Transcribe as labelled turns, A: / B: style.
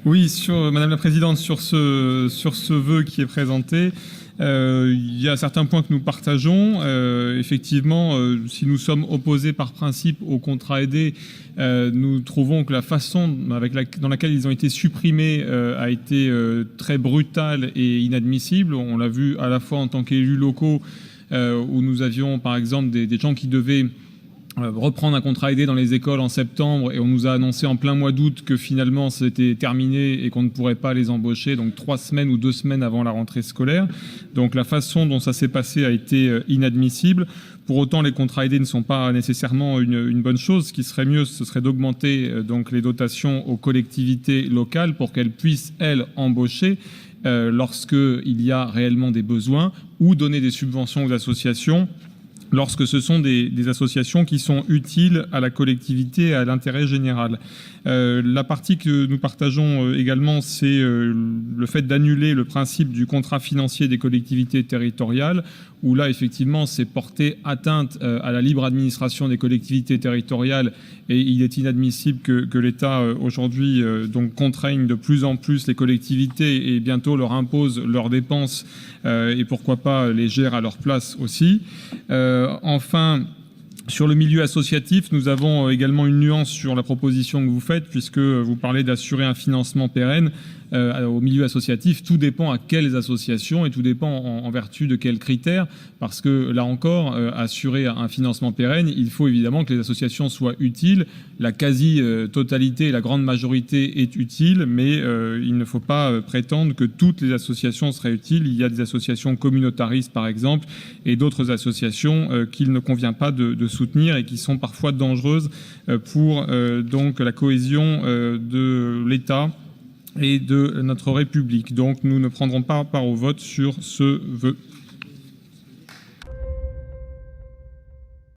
A: Oui, Madame la Présidente, sur ce vœu qui est présenté, il y a certains points que nous partageons. Effectivement, si nous sommes opposés par principe au contrat aidé, nous trouvons que la façon dans laquelle ils ont été supprimés a été très brutale et inadmissible. On l'a vu à la fois en tant qu'élus locaux, où nous avions par exemple des gens qui devaient reprendre un contrat aidé dans les écoles en septembre, et on nous a annoncé en plein mois d'août que finalement c'était terminé et qu'on ne pourrait pas les embaucher, donc 3 semaines ou 2 semaines avant la rentrée scolaire. Donc la façon dont ça s'est passé a été inadmissible. Pour autant, les contrats aidés ne sont pas nécessairement une bonne chose. Ce qui serait mieux, ce serait d'augmenter donc les dotations aux collectivités locales pour qu'elles puissent, elles, embaucher lorsqu'il y a réellement des besoins, ou donner des subventions aux associations lorsque ce sont des associations qui sont utiles à la collectivité et à l'intérêt général. La partie que nous partageons également, c'est le fait d'annuler le principe du contrat financier des collectivités territoriales, où là, effectivement, c'est porter atteinte à la libre administration des collectivités territoriales, et il est inadmissible que l'État, aujourd'hui, donc contraigne de plus en plus les collectivités et bientôt leur impose leurs dépenses, et pourquoi pas les gère à leur place aussi. Enfin, sur le milieu associatif, nous avons également une nuance sur la proposition que vous faites, puisque vous parlez d'assurer un financement pérenne. Au milieu associatif, tout dépend à quelles associations et tout dépend en vertu de quels critères, parce que là encore, assurer un financement pérenne, il faut évidemment que les associations soient utiles. La quasi-totalité, la grande majorité est utile, mais il ne faut pas prétendre que toutes les associations seraient utiles. Il y a des associations communautaristes, par exemple, et d'autres associations qu'il ne convient pas de soutenir et qui sont parfois dangereuses pour donc la cohésion de l'État et de notre République. Donc nous ne prendrons pas part au vote sur ce vœu.